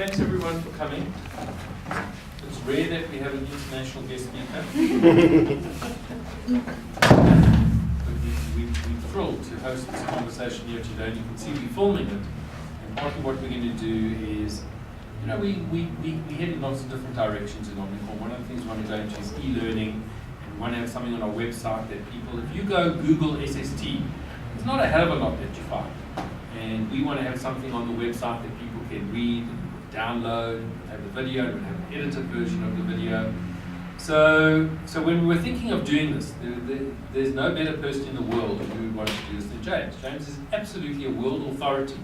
thanks everyone for coming. It's rare that we have an international guest speaker. But we're thrilled to host this conversation here today. And you can see we're filming it. And partly what we're going to do is, you know, we head in lots of different directions in Omnicor. One of the things we want to go into is e-learning. And we want to have something on our website that people, if you go Google SST, there's not a hell of a lot that you find. And we want to have something on the website that people can read and download, have the video, and have an edited version of the video. So when we were thinking of doing this, there's no better person in the world who would want to do this than James. James is absolutely a world authority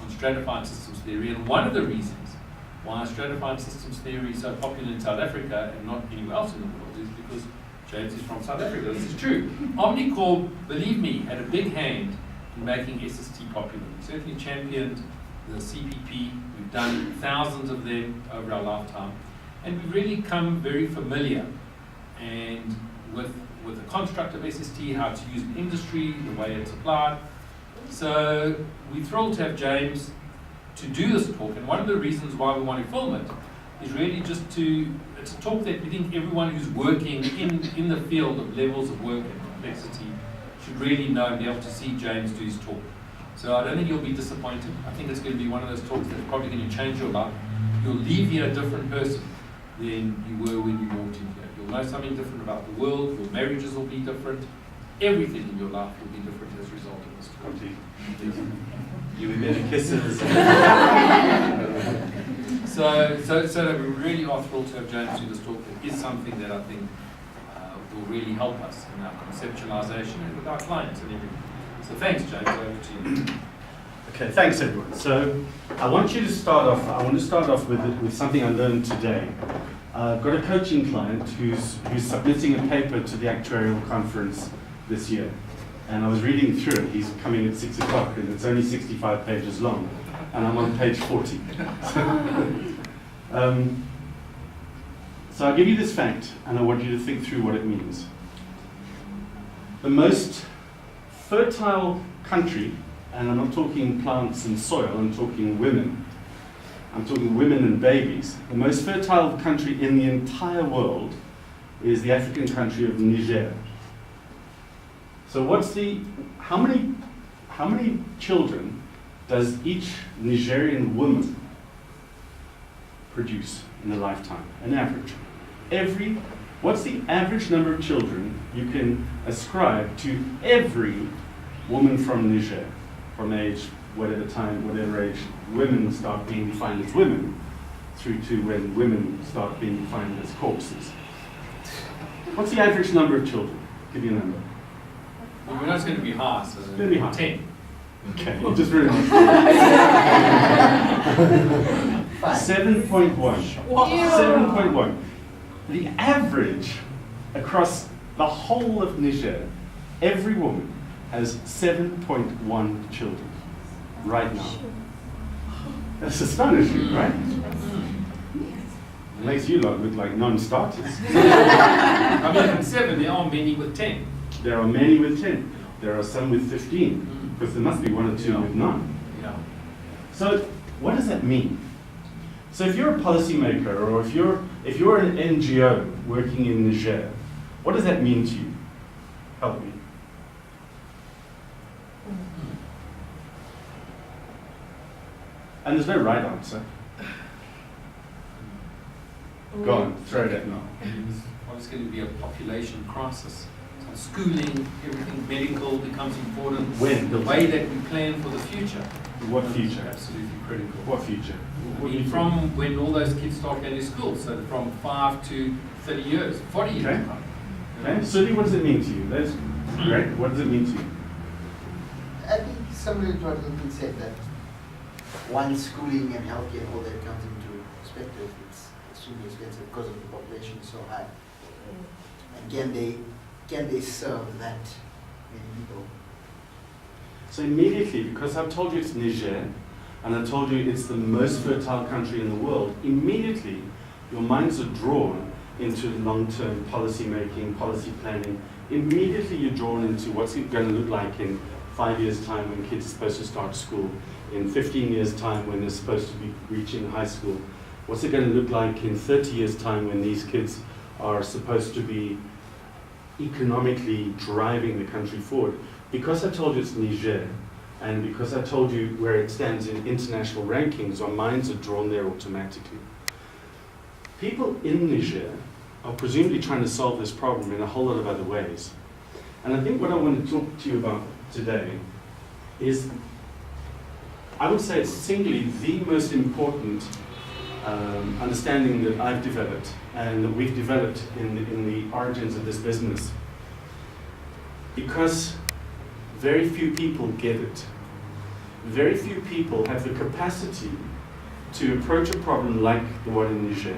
on stratified systems theory, and one of the reasons why stratified systems theory is so popular in South Africa and not anywhere else in the world is because James is from South Africa. This is true. Omnicor, believe me, had a big hand in making SST popular. We certainly championed the CPP. We've done thousands of them over our lifetime. And we've really become very familiar and with the construct of SST, how it's used in industry, the way it's applied. So we're thrilled to have James to do this talk. And one of the reasons why we want to film it is really just it's a talk that we think everyone who's working in the field of levels of work and complexity should really know and be able to see James do his talk. So I don't think you'll be disappointed. I think it's going to be one of those talks that's probably going to change your life. You'll leave here a different person than you were when you walked in here. You'll know something different about the world, your marriages will be different, everything in your life will be different as a result of this talk. You were better kisses. So we really are thrilled to have James do this talk. It is something that I think will really help us in our conceptualization and with our clients and everything. So thanks, James. Over to you. Okay, thanks everyone. So I want to start off with something I learned today. I've got a coaching client who's submitting a paper to the actuarial conference this year. And I was reading through it. He's coming at 6 o'clock and it's only 65 pages long. And I'm on page 40. So I'll give you this fact and I want you to think through what it means. The most fertile country, and I'm not talking plants and soil, I'm talking women. I'm talking women and babies. The most fertile country in the entire world is the African country of Niger. So how many children does each Nigerian woman produce in a lifetime? An average. What's the average number of children you can ascribe to every woman from Niger, from age, whatever age women start being defined as women, through to when women start being defined as corpses? What's the average number of children? Give you a number. Well, we know it's going to be high, so it's going to be high. 10. Okay, just very much. 7.1. 7.1. The average across the whole of Niger, every woman has 7.1 children right now. That's astonishing, right? It makes you lot look like non-starters. I mean, from 7, there are many with 10. There are many with 10. There are some with 15, because there must be 1 or 2 with 9. Yeah. So what does that mean? So if you're a policymaker, or if you're an NGO working in Niger, what does that mean to you? Help me. And there's no right answer. Go on, throw it at me. It's going to be a population crisis. So schooling, everything medical becomes important. When? The way that we plan for the future. What future? Absolutely critical. What future? I mean, from when all those kids start going to school, so from 5 to 30 years, 40 years. Okay. Okay. Sudi, what does it mean to you? That's great. What does it mean to you? I think similar to what Lincoln said, that one, schooling and healthcare and all that comes into perspective. It's extremely expensive because of the population is so high. And can they serve that many people? So immediately, because I've told you it's Niger, and I told you it's the most fertile country in the world, immediately your minds are drawn into long-term policy making, policy planning. Immediately you're drawn into what's it going to look like in 5 years' time when kids are supposed to start school, in 15 years' time when they're supposed to be reaching high school? What's it going to look like in 30 years' time when these kids are supposed to be economically driving the country forward? Because I told you it's Niger, and because I told you where it stands in international rankings, our minds are drawn there automatically. People in Niger are presumably trying to solve this problem in a whole lot of other ways. And I think what I want to talk to you about today is, I would say it's singly the most important understanding that I've developed and that we've developed in the origins of this business. Because very few people get it. Very few people have the capacity to approach a problem like the one in Niger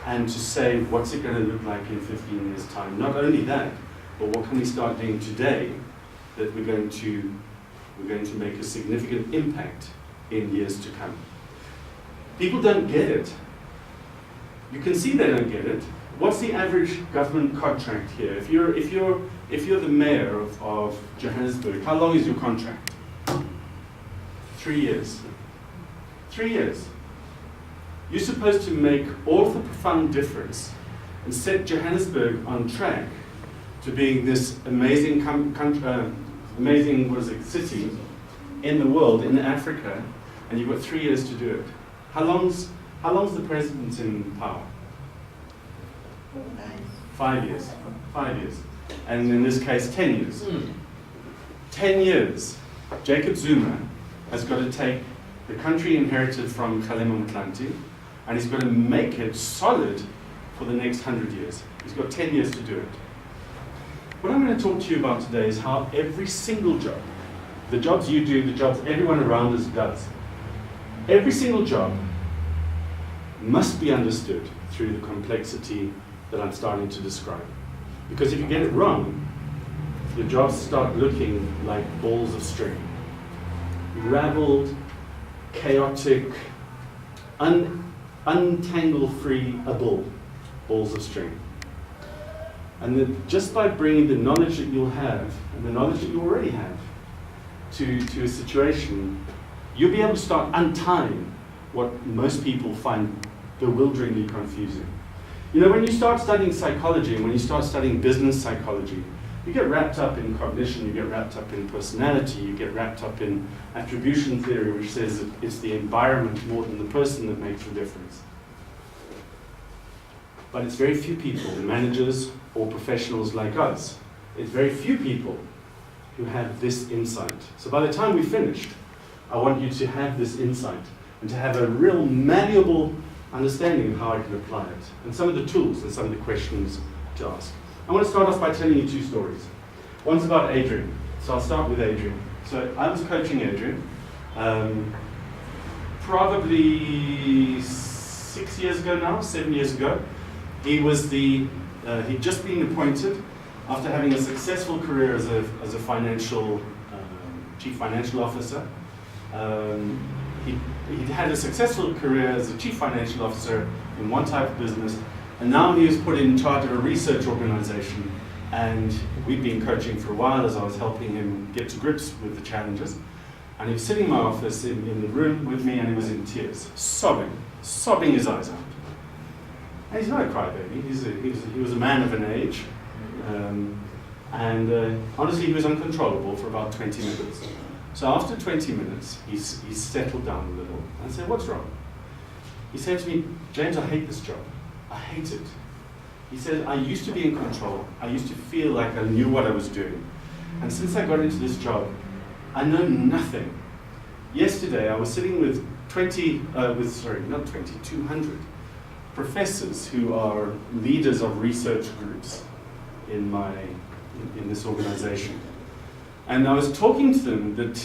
and to say, what's it going to look like in 15 years' time? Not only that, but what can we start doing today that we're going to make a significant impact in years to come. People don't get it. You can see they don't get it. What's the average government contract here? If you're the mayor of Johannesburg, how long is your contract? 3 years. 3 years. You're supposed to make all of the profound difference and set Johannesburg on track to being this amazing city in the world, in Africa, and you've got 3 years to do it. How long's the president in power? 5 years. 5 years. And in this case, 10 years. 10 years. Jacob Zuma has got to take the country inherited from Kgalema Motlanthe, and he's got to make it solid for the next 100 years. He's got 10 years to do it. What I'm going to talk to you about today is how every single job, the jobs you do, the jobs everyone around us does, every single job must be understood through the complexity that I'm starting to describe. Because if you get it wrong, your jobs start looking like balls of string. Raveled, chaotic, untangle-free balls of string. And that just by bringing the knowledge that you'll have, and the knowledge that you already have, to a situation, you'll be able to start untying what most people find bewilderingly confusing. You know, when you start studying psychology, and when you start studying business psychology, you get wrapped up in cognition, you get wrapped up in personality, you get wrapped up in attribution theory, which says that it's the environment more than the person that makes the difference. But it's very few people, managers or professionals like us, it's very few people who have this insight. So by the time we finished, I want you to have this insight and to have a real malleable understanding of how I can apply it, and some of the tools and some of the questions to ask. I want to start off by telling you two stories. One's about Adrian, so I'll start with Adrian. So I was coaching Adrian probably 6 years ago now, 7 years ago. He was he'd just been appointed after having a successful career as a financial chief financial officer. He'd had a successful career as a chief financial officer in one type of business, and now he was put in charge of a research organization, and we'd been coaching for a while as I was helping him get to grips with the challenges. And he was sitting in my office in the room with me, and he was in tears, sobbing his eyes out. And he's not a crybaby, he was a man of an age, and honestly he was uncontrollable for about 20 minutes. So after 20 minutes, he settled down a little, and I said, "What's wrong?" He said to me, "James, I hate this job. I hate it." He said, "I used to be in control. I used to feel like I knew what I was doing. And since I got into this job, I know nothing. Yesterday, I was sitting with 200 professors who are leaders of research groups in this organization. And I was talking to them that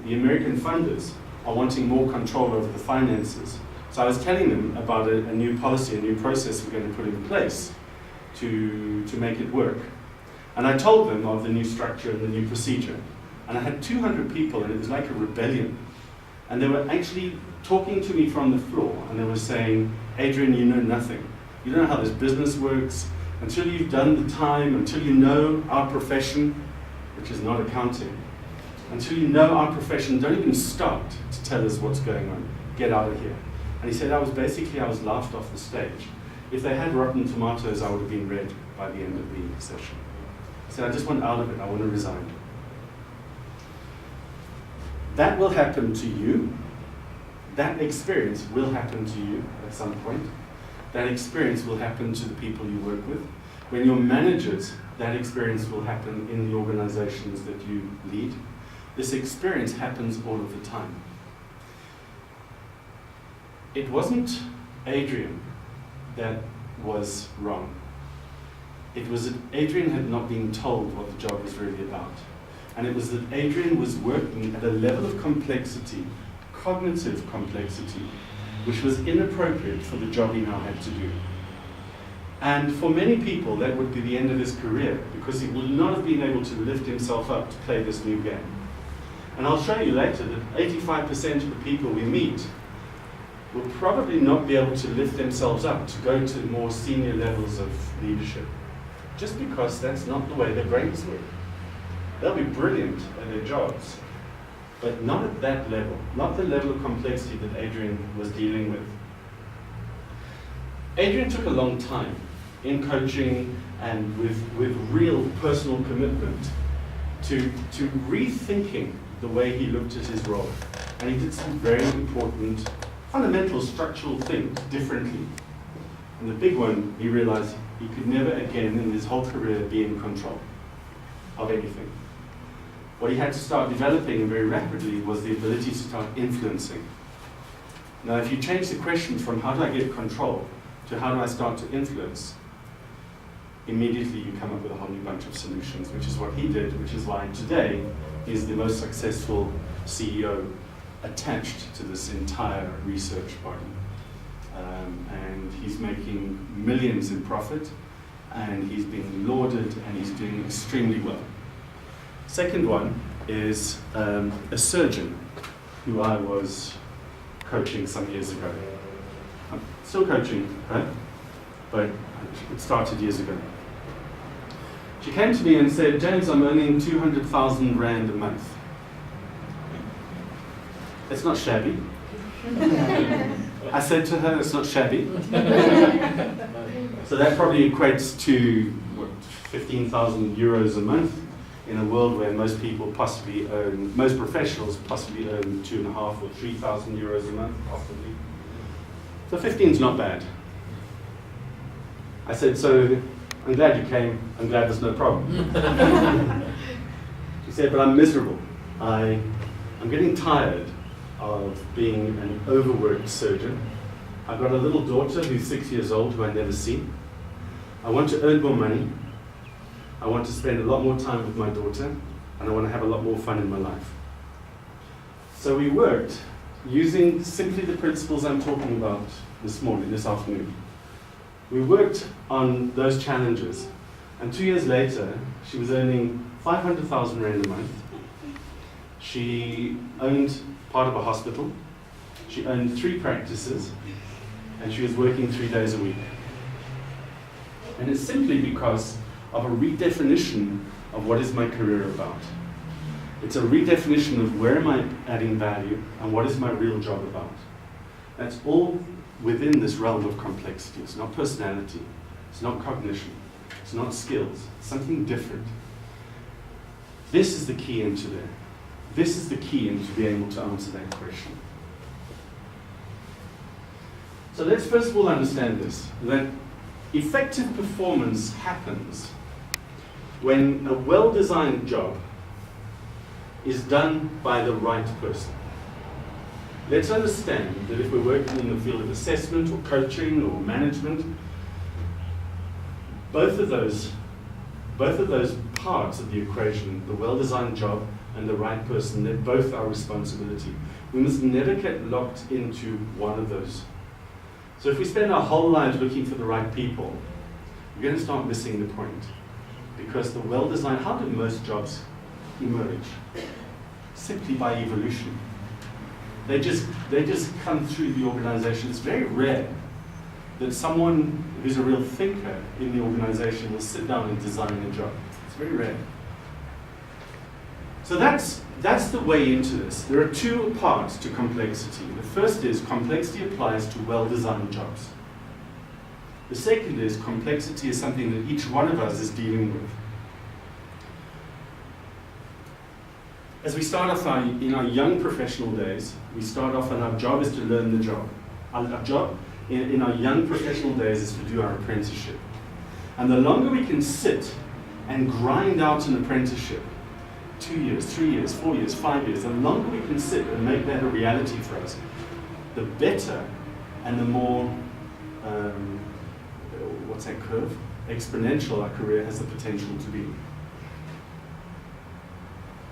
the American funders are wanting more control over the finances. So I was telling them about a new policy, a new process we're going to put in place to make it work. And I told them of the new structure and the new procedure. And I had 200 people, and it was like a rebellion. And they were actually talking to me from the floor, and they were saying, "Adrian, you know nothing. You don't know how this business works. Until you've done the time, until you know our profession, which is not accounting, until you know our profession, don't even start to tell us what's going on. Get out of here. And he said, I was laughed off the stage. If they had rotten tomatoes, I would have been red by the end of the session. He said, I just want out of it. I want to resign. That will happen to you. That experience will happen to you at some point. That experience will happen to the people you work with. When you're managers, that experience will happen in the organizations that you lead. This experience happens all of the time. It wasn't Adrian that was wrong. It was that Adrian had not been told what the job was really about. And it was that Adrian was working at a level of complexity, cognitive complexity, which was inappropriate for the job he now had to do. And for many people, that would be the end of his career, because he would not have been able to lift himself up to play this new game. And I'll show you later that 85% of the people we meet will probably not be able to lift themselves up to go to more senior levels of leadership, just because that's not the way their brains work. They'll be brilliant at their jobs, but not at that level, not the level of complexity that Adrian was dealing with. Adrian took a long time in coaching and with real personal commitment to rethinking the way he looked at his role. And he did some very important, fundamental structural things differently. And the big one, he realized he could never again in his whole career be in control of anything. What he had to start developing very rapidly was the ability to start influencing. Now, if you change the question from how do I get control to how do I start to influence, immediately you come up with a whole new bunch of solutions, which is what he did, which is why today he's the most successful CEO attached to this entire research body. And he's making millions in profit, and he's being lauded, and he's doing extremely well. Second one is a surgeon who I was coaching some years ago. I'm still coaching, right? But it started years ago. She came to me and said, James, I'm earning 200,000 Rand a month. It's not shabby. I said to her, it's not shabby. So that probably equates to, what, 15,000 euros a month in a world where most people possibly earn, most professionals possibly earn 2,500 or 3,000 euros a month, possibly. So 15 is not bad. I said, so I'm glad you came, I'm glad there's no problem. She said, but I'm miserable. I'm getting tired of being an overworked surgeon. I've got a little daughter who's 6 years old who I never see. I want to earn more money. I want to spend a lot more time with my daughter, and I want to have a lot more fun in my life. So we worked using simply the principles I'm talking about this afternoon. We worked on those challenges, and 2 years later, she was earning 500,000 Rand a month. She owned part of a hospital. She owned 3 practices, and she was working 3 days a week. And it's simply because of a redefinition of what is my career about. It's a redefinition of where am I adding value and what is my real job about. That's all within this realm of complexity. It's not personality, it's not cognition, it's not skills, it's something different. This is the key into there. This is the key into being able to answer that question. So let's first of all understand this, that effective performance happens when a well-designed job is done by the right person. Let's understand that if we're working in the field of assessment or coaching or management, both of those parts of the equation, the well-designed job and the right person, they're both our responsibility. We must never get locked into one of those. So if we spend our whole lives looking for the right people, we're going to start missing the point. Because the well-designed, how do most jobs emerge? Simply by evolution. They just come through the organization. It's very rare that someone who's a real thinker in the organization will sit down and design a job. It's very rare. So that's the way into this. There are two parts to complexity. The first is complexity applies to well-designed jobs. The second is complexity is something that each one of us is dealing with. As we start off in our young professional days, we start off and our job is to learn the job. Our job in our young professional days is to do our apprenticeship. And the longer we can sit and grind out an apprenticeship, 2 years, 3 years, 4 years, 5 years, the longer we can sit and make that a reality for us, the better and the more, what's that curve? Exponential our career has the potential to be.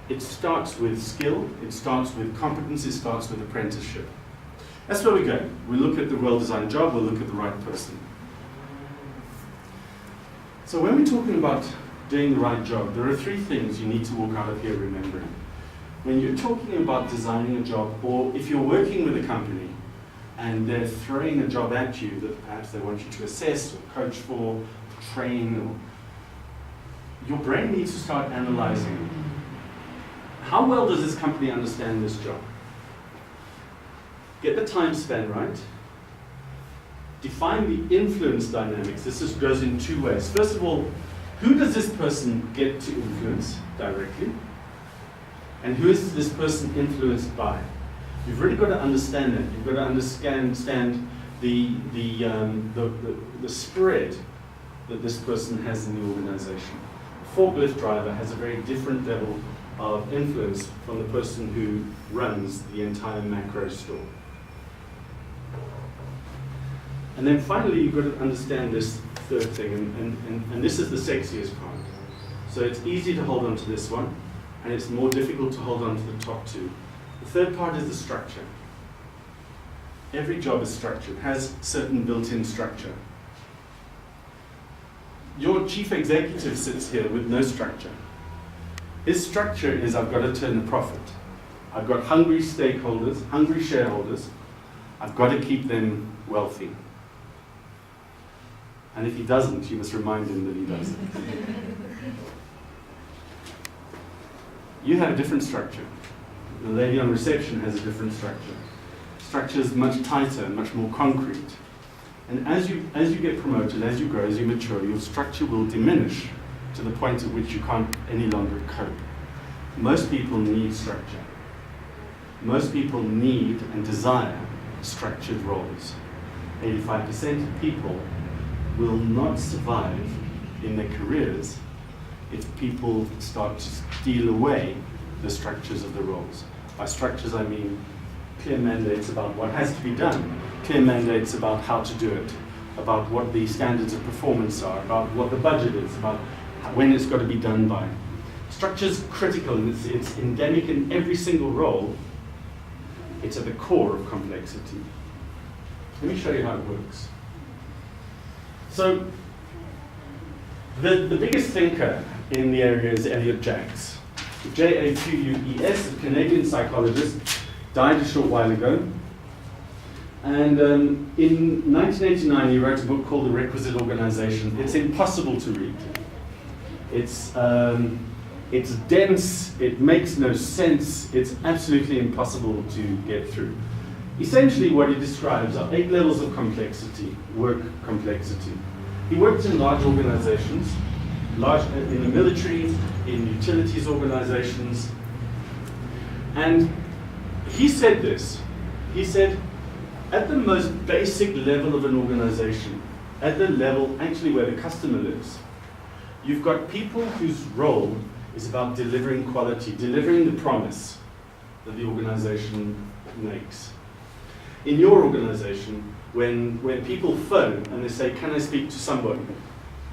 It starts with skill, it starts with competence, it starts with apprenticeship. That's where we go. We look at the well-designed job, we'll look at the right person. So when we're talking about doing the right job, there are 3 things you need to walk out of here remembering. When you're talking about designing a job, or if you're working with a company and they're throwing a job at you that perhaps they want you to assess or coach for, train, or your brain needs to start analyzing. How well does this company understand this job? Get the time span right. Define the influence dynamics. This just goes in 2 ways. First of all, who does this person get to influence directly? And who is this person influenced by? You've really got to understand that. You've got to understand the spread that this person has in the organization. A forklift driver has a very different level of influence from the person who runs the entire macro store. And then finally, you've got to understand this 3rd thing, and this is the sexiest part. So it's easy to hold on to this one, and it's more difficult to hold on to the top 2. The 3rd part is the structure. Every job is structured, has certain built-in structure. Your chief executive sits here with no structure. His structure is, I've got to turn a profit. I've got hungry stakeholders, hungry shareholders. I've got to keep them wealthy. And if he doesn't, you must remind him that he doesn't. You have a different structure. The lady on reception has a different structure. Structure is much tighter and much more concrete. And as you get promoted, as you grow, as you mature, your structure will diminish to the point at which you can't any longer cope. Most people need structure. Most people need and desire structured roles. 85% of people will not survive in their careers if people start to steal away the structures of the roles. By structures, I mean clear mandates about what has to be done, clear mandates about how to do it, about what the standards of performance are, about what the budget is, about when it's got to be done by. Structure's critical, and it's endemic in every single role. It's at the core of complexity. Let me show you how it works. So, the biggest thinker in the area is Elliott Jaques. Jaques, a Canadian psychologist, died a short while ago. And in 1989, he wrote a book called The Requisite Organization. It's impossible to read. It's dense, it makes no sense, it's absolutely impossible to get through. Essentially what he describes are 8 levels of complexity, work complexity. He worked in large organizations, in the military, in utilities organizations, and he said this. He said, at the most basic level of an organization, at the level actually where the customer lives, you've got people whose role is about delivering quality, delivering the promise that the organization makes. In your organization, when people phone and they say, can I speak to somebody?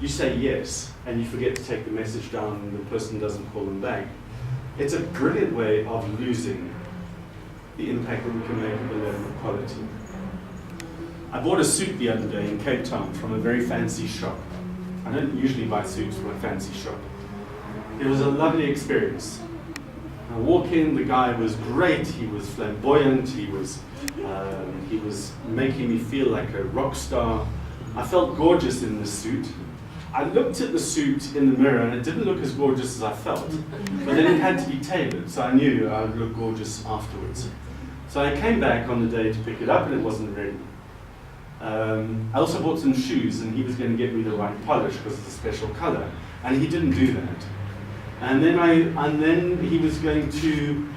You say yes, and you forget to take the message down and the person doesn't call them back. It's a brilliant way of losing the impact that we can make at the level of quality. I bought a suit the other day in Cape Town from a very fancy shop. I don't usually buy suits from a fancy shop. It was a lovely experience. I walk in, the guy was great, he was flamboyant, he was making me feel like a rock star. I felt gorgeous in this suit. I looked at the suit in the mirror and it didn't look as gorgeous as I felt, but then it had to be tailored, so I knew I would look gorgeous afterwards. So I came back on the day to pick it up and it wasn't ready. I also bought some shoes and he was going to get me the right polish because it's a special color, and he didn't do that. And then he was going to,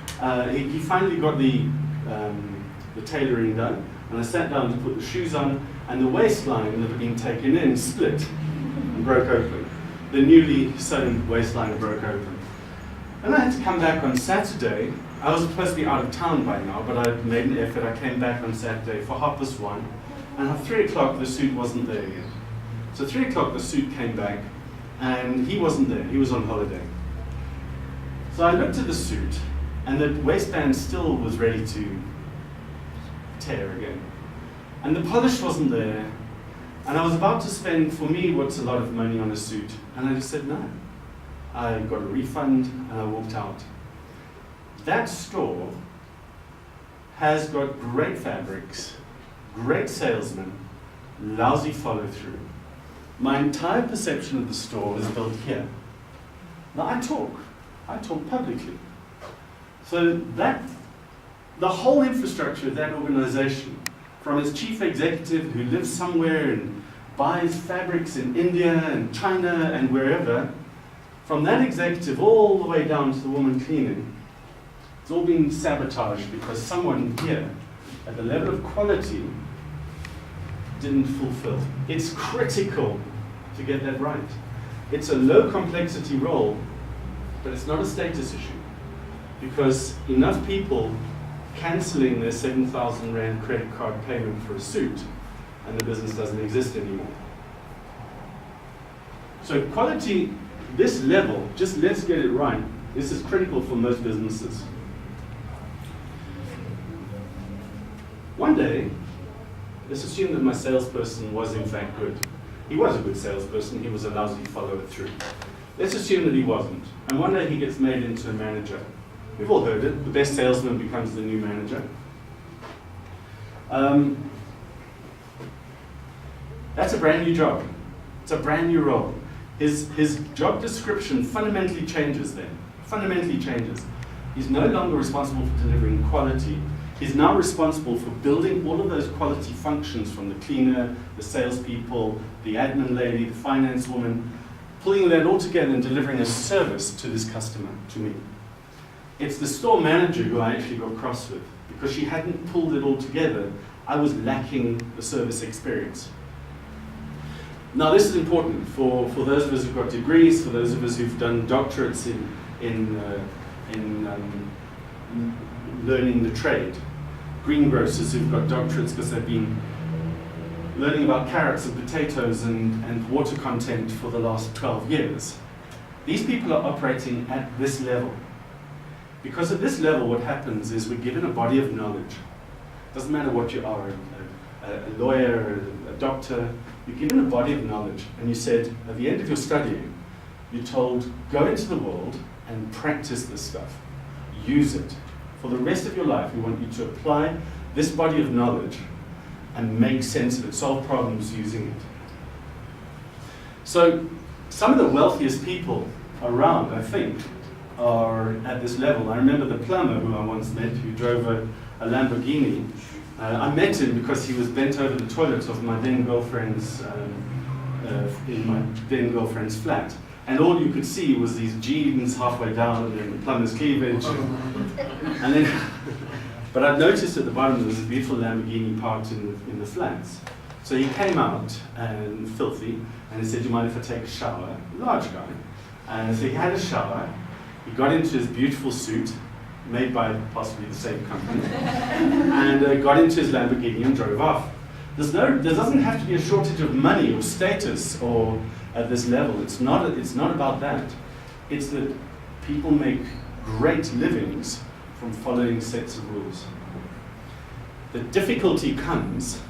he finally got the tailoring done, and I sat down to put the shoes on, and the waistline that had been taken in split and broke open. The newly sewn waistline broke open. And I had to come back on Saturday. I was supposed to be out of town by now, but I made an effort. I came back on Saturday for 1:30, and at 3 o'clock the suit wasn't there yet. So 3 o'clock the suit came back, and he wasn't there. He was on holiday. So I looked at the suit, and the waistband still was ready to tear again. And the polish wasn't there, and I was about to spend, for me, what's a lot of money on a suit, and I just said no. I got a refund, and I walked out. That store has got great fabrics, great salesmen, lousy follow-through. My entire perception of the store is built here. Now I talk publicly. So the whole infrastructure of that organization, from its chief executive who lives somewhere and buys fabrics in India and China and wherever, from that executive all the way down to the woman cleaning, it's all been sabotaged because someone here, at the level of quality, didn't fulfill. It's critical to get that right. It's a low complexity role, but it's not a status issue, because enough people cancelling their 7,000 Rand credit card payment for a suit, and the business doesn't exist anymore. So quality, this level, just let's get it right. This is critical for most businesses. One day, let's assume that my salesperson was in fact good. He was a good salesperson, he was a lousy follower through. Let's assume that he wasn't. And one day he gets made into a manager. We've all heard it, the best salesman becomes the new manager. That's a brand new job. It's a brand new role. His job description fundamentally changes then. Fundamentally changes. He's no longer responsible for delivering quality. He's now responsible for building all of those quality functions, from the cleaner, the salespeople, the admin lady, the finance woman, pulling that all together and delivering a service to this customer, to me. It's the store manager who I actually got cross with, because she hadn't pulled it all together. I was lacking the service experience. Now this is important for those of us who've got degrees, for those of us who've done doctorates in learning the trade. Greengrocers who've got doctorates because they've been learning about carrots and potatoes and water content for the last 12 years. These people are operating at this level. Because at this level what happens is we're given a body of knowledge. Doesn't matter what you are, a lawyer, a doctor, you're given a body of knowledge, and you said, at the end of your studying, you're told, go into the world and practice this stuff. Use it. For the rest of your life, we want you to apply this body of knowledge and make sense of it, solve problems using it. So, some of the wealthiest people around, I think, are at this level. I remember the plumber who I once met, who drove a Lamborghini. I met him because he was bent over the toilet of my then girlfriend's in my then girlfriend's flat, and all you could see was these jeans halfway down and then the plumber's cleavage, and then. But I'd noticed at the bottom there was a beautiful Lamborghini parked in the flats. So he came out and filthy, and he said, "Do you mind if I take a shower?" Large guy, and so he had a shower. He got into his beautiful suit, made by possibly the same company, and got into his Lamborghini and drove off. There doesn't have to be a shortage of money or status or at this level. It's not about that. It's that people make great livings from following sets of rules. The difficulty comes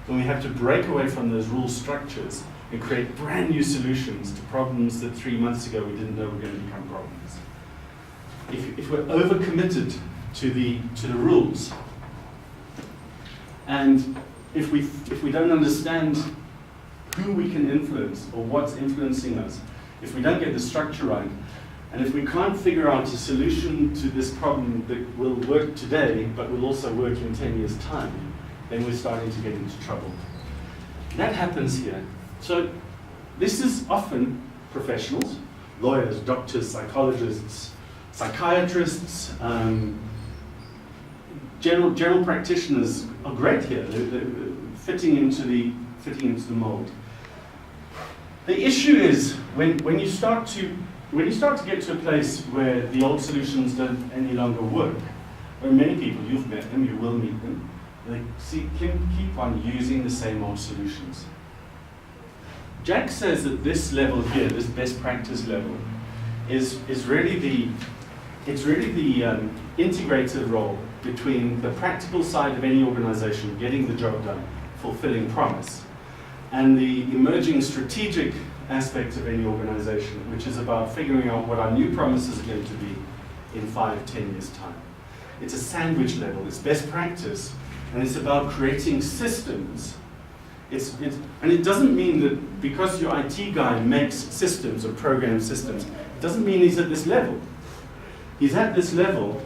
when we have to break away from those rule structures and create brand new solutions to problems that 3 months ago we didn't know were going to become problems. If we're overcommitted to the rules, and if we don't understand who we can influence or what's influencing us, if we don't get the structure right, and if we can't figure out a solution to this problem that will work today, but will also work in 10 years' time, then we're starting to get into trouble. That happens here. So this is often professionals, lawyers, doctors, psychologists, psychiatrists, general practitioners are great here. They're fitting into the mold. The issue is when you start to get to a place where the old solutions don't any longer work, or many people, you've met them, you will meet them, they keep on using the same old solutions. Jaques says that this level here, this best practice level, is really the integrated role between the practical side of any organization, getting the job done, fulfilling promise, and the emerging strategic aspect of any organization, which is about figuring out what our new promises are going to be in 5-10 years' time. It's a sandwich level, it's best practice, and it's about creating systems. And it doesn't mean that because your IT guy makes systems or programs systems, it doesn't mean he's at this level. He's at this level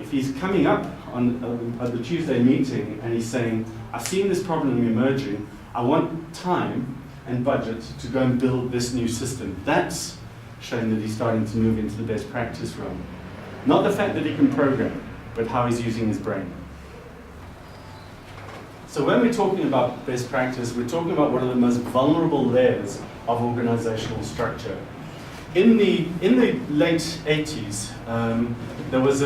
if he's coming up on the Tuesday meeting and he's saying, I've seen this problem emerging, I want time and budget to go and build this new system. That's showing that he's starting to move into the best practice realm. Not the fact that he can program, but how he's using his brain. So when we're talking about best practice, we're talking about one of the most vulnerable layers of organizational structure. In the late 80s, there was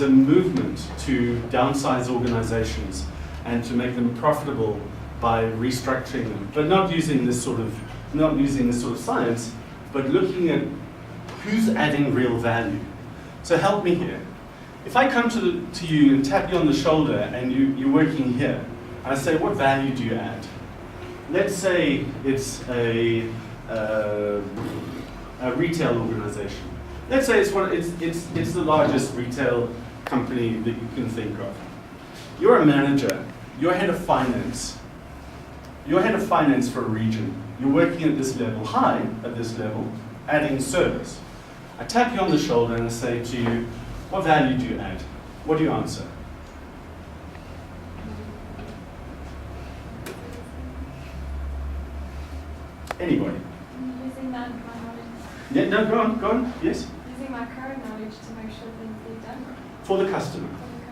a movement to downsize organizations and to make them profitable by restructuring them, but not using this sort of science, but looking at who's adding real value. So help me here. If I come to you and tap you on the shoulder and you're working here, and I say, what value do you add? Let's say it's a retail organization. Let's say it's the largest retail company that you can think of. You're a manager. You're head of finance. You're head of finance for a region. You're working at this level, high at this level, adding service. I tap you on the shoulder and I say to you, what value do you add? What do you answer? Anybody? Using my knowledge. Yeah, no, go on, yes? Using my current knowledge to make sure things get done. For the customer.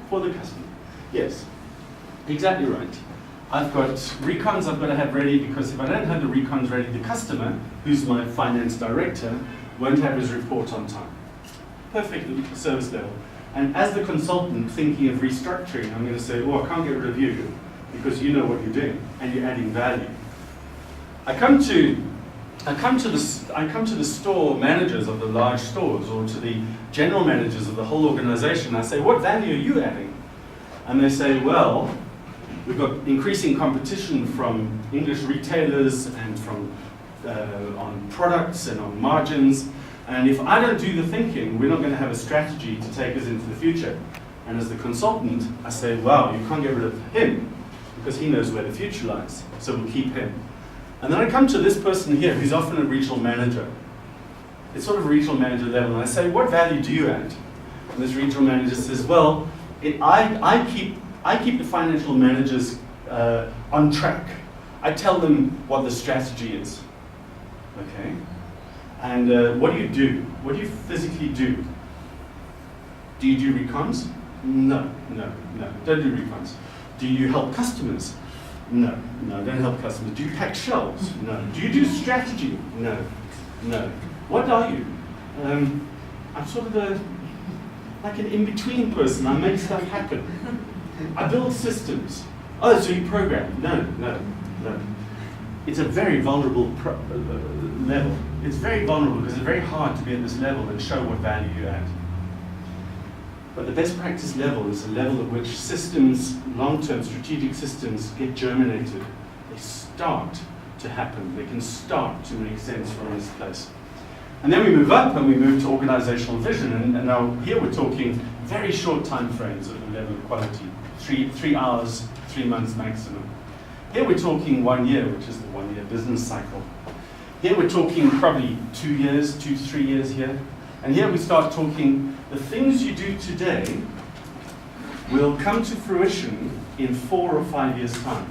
For the customer. Yes. Exactly right. I've got recons I've got to have ready, because if I don't have the recons ready, the customer, who's my finance director, won't have his report on time. Perfect service level. And as the consultant thinking of restructuring, I'm going to say, oh, I can't get rid of you because you know what you're doing and you're adding value. I come to the store managers of the large stores, or to the general managers of the whole organization. I say, what value are you adding? And they say, well, we've got increasing competition from English retailers and from on products and on margins. And if I don't do the thinking, we're not going to have a strategy to take us into the future. And as the consultant, I say, wow, you can't get rid of him because he knows where the future lies. So we'll keep him. And then I come to this person here who's often a regional manager. It's sort of a regional manager level. And I say, what value do you add? And this regional manager says, well, I keep the financial managers on track. I tell them what the strategy is. Okay? And what do you do? What do you physically do? Do you do recons? No. Don't do recons. Do you help customers? No, don't help customers. Do you pack shelves? No. Do you do strategy? No. What are you? I'm sort of like an in-between person. I make stuff happen. I build systems. Oh, so you program? No. It's a very vulnerable level. It's very vulnerable because it's very hard to be at this level and show what value you add. But the best practice level is a level at which systems, long-term strategic systems, get germinated. They start to happen. They can start to make sense from this place. And then we move up and we move to organizational vision. And now here we're talking very short time frames at the level of quality. 3 hours, 3 months maximum. Here we're talking 1 year, which is the 1 year business cycle. Here we're talking probably 2 years, 2 to 3 years here. And here we start talking the things you do today will come to fruition in 4 or 5 years' time.